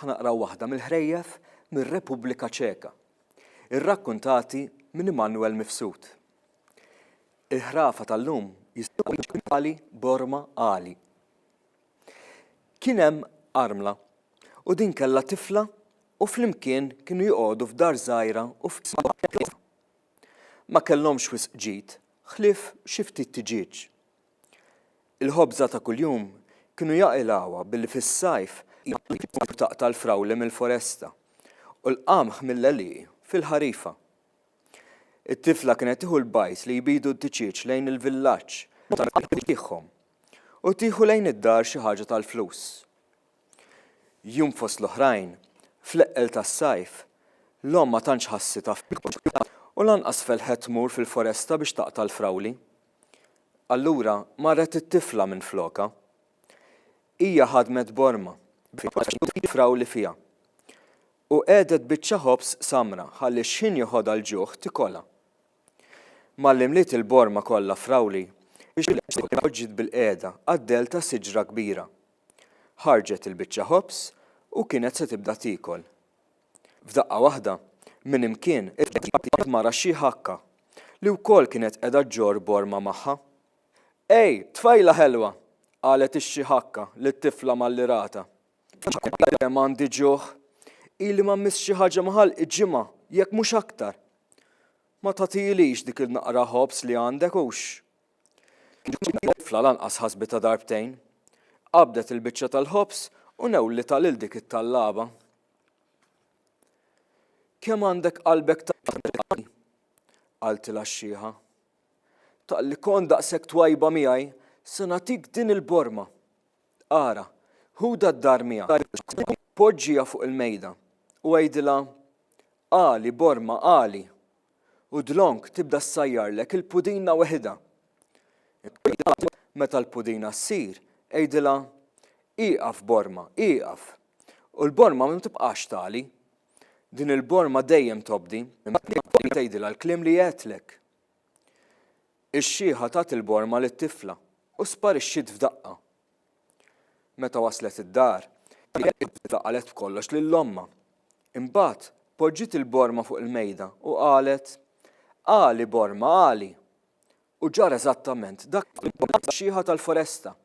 ħanaqraw waħda mill-ħrejjef mir-Repubblika Ċeka, irrakkuntati minn Immanuel Mifsud. Il-ħrafa tal-lum jistgħu għali Borma għali. Kien hemm armla u din kellha tifla u flimkien kienu joqogħdu f'dar żgħira u ma kellhomx wisq ġid, ħlief xi ftit tiġiġ. Il-ħobża ta' kuljum kienu jaqilgħuha billi fis-sajf taqta' l-frawli mill-foresta u l-qamħ mill-għelieq fil-ħarifa. It-tifla kienet tieħu l-bajs li jbidu d-tiċiċ lejn il-villaġġ tieħhom u tieħu lejn id-dar xi ħaġa tal-flus. Jum fost l-oħrajn, fl-eqqel tas-sajf, l-omm ma tantx ħassitha u lanqas felħet tmur fil-foresta biex taqta' l-frawli. Allura marret it-tifla minn floka. Hija ħadmet Borma frawli fiha u qiegħdet biċċa ħobs samra ħalli x'in joħodha l-ġuħ tikolha. Mallimliet il-Borma kollha frawli biex ħoġġiet bil-qiegħda għad-del ta' siġra kbira. Ħarġet il-biċċa ħobs u kienet se tibda tiekol. F'daqqa waħda minn imkien mara xi ħakka li wkoll kienet qiegħda ġġorr Borma magħha. Ej, tfajla ħelwa, qalet ix-xi ħakka lit-tifla mal-lirata. M'għandi ġuħ, ili ma miss xi ħaġa maħal iġ-ġimgħa jekk mhux aktar. Ma tagħtilix dik il-naqra ħobs li għandek hux. Tifla lanqas ħasbitha darbtejn, qabdet il-biċċa tal-ħobs u newlita lil dik it-tallaba. Kemm għandek qalbek taqli? qaltilha x-xieħa. Taqli kont daqshekk twajba miegħi se nagħtik din il-Borma. Ara, ħuda d-dar miegħek. Poġġiha fuq il-mejda u għejdilha għali Borma għali u dlonk tibda ssajjarlek il-pudina weħida. Meta l-pudina ssir, għejdilha ieqaf Borma, ieqaf. U l-Borma ma tibqax tali. Din il-Borma dejjem tobdi, tgħidilha l-kliem li għedlek. Ix-xieħa tat il-Borma lit-tifla u sparixxiet f'daqqa. Meta waslet id-dar, qalet b'kollox lill-omma. Imbagħad poġġiet il-Borma fuq il-mejda u qalet għali Borma għali. U ġar eżattament dak xieħa tal-foresta.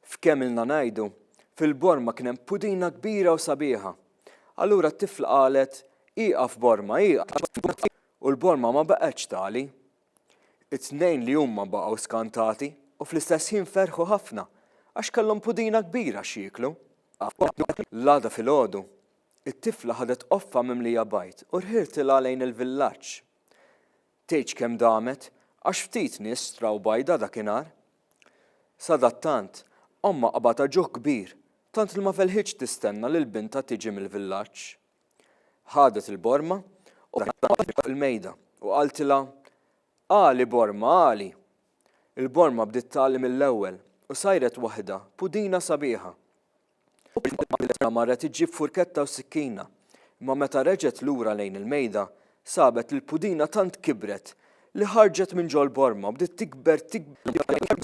F'kemm ilna ngħidu, fil-Borma kien hemm pudina kbira u sabiħa. Allura t-tifla qalet ieqaf Borma, ieqaf. U l-Borma ma baqgħetx tali. It-tnejn li huma baqgħu skantati u fl-istess ħin ferħu ħafna għax kellhom pudina kbira x'jieklu. L-għada filgħodu, it-tifla ħadet qoffa mimlija bajt u rħirtilha lejn il-villaġġ. Tgħidx kemm damet għax ftit nies straw bajda dakinhar. Sadattant, omma qabata ġuħ kbir, tant li ma felħitx tistenna li l-binta tiġi mill-villaġġ. Ħadet il-Borma u il-mejda u qaltilha għali Borma għali. Il-Borma bdiet tgħalli mill-ewwel u sajret waħda pudina sabiħa. Marret iġġib furketta u sikkina, imma meta reġgħet lura lejn il-mejda sabet il-pudina tant kibret li ħarġet minn ġol Borma u bdiet tikber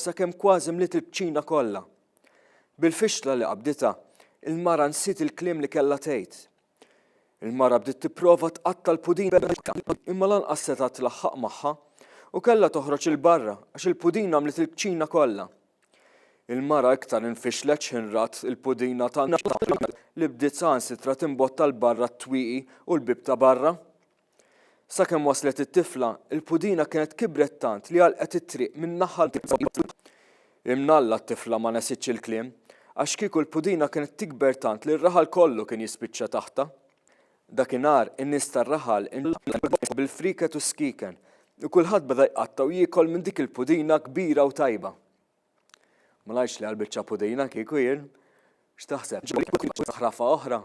sakemm kważi mliet il-bċina kollha. Bil-fixla li qabditha, il-mara nsiet il-kliem li kellha tgħid. Il-mara bdiet tipprova tqatta l-pudina imma lanqas setgħa tlaħħaq magħha u kellha toħroġ il-barra għax il-pudina mliet il-bċina kollha. Il-mara iktar infixlet x'inrat il-pudina tan li bdiet saħansitra timbotta l-barra t-twieqi u l-bib ta' barra. Sakemm waslet it-tifla, il-pudina kienet kibret tant li għalqet it-triq minn naħa Imnalla t-tifla ma nesitx il-kliem għax kieku l-pudina kienet tikber tant li r-raħal kollu kien jispiċċa taħta. Dakinhar in-nies tar-raħal bil-friket u skiken u kulħadd beda jqatta u jiekol minn dik il-pudina kbira u tajba. Ma ngħidx li għall-biċċa pudina kieku jien x'taħseb ħrafa oħra.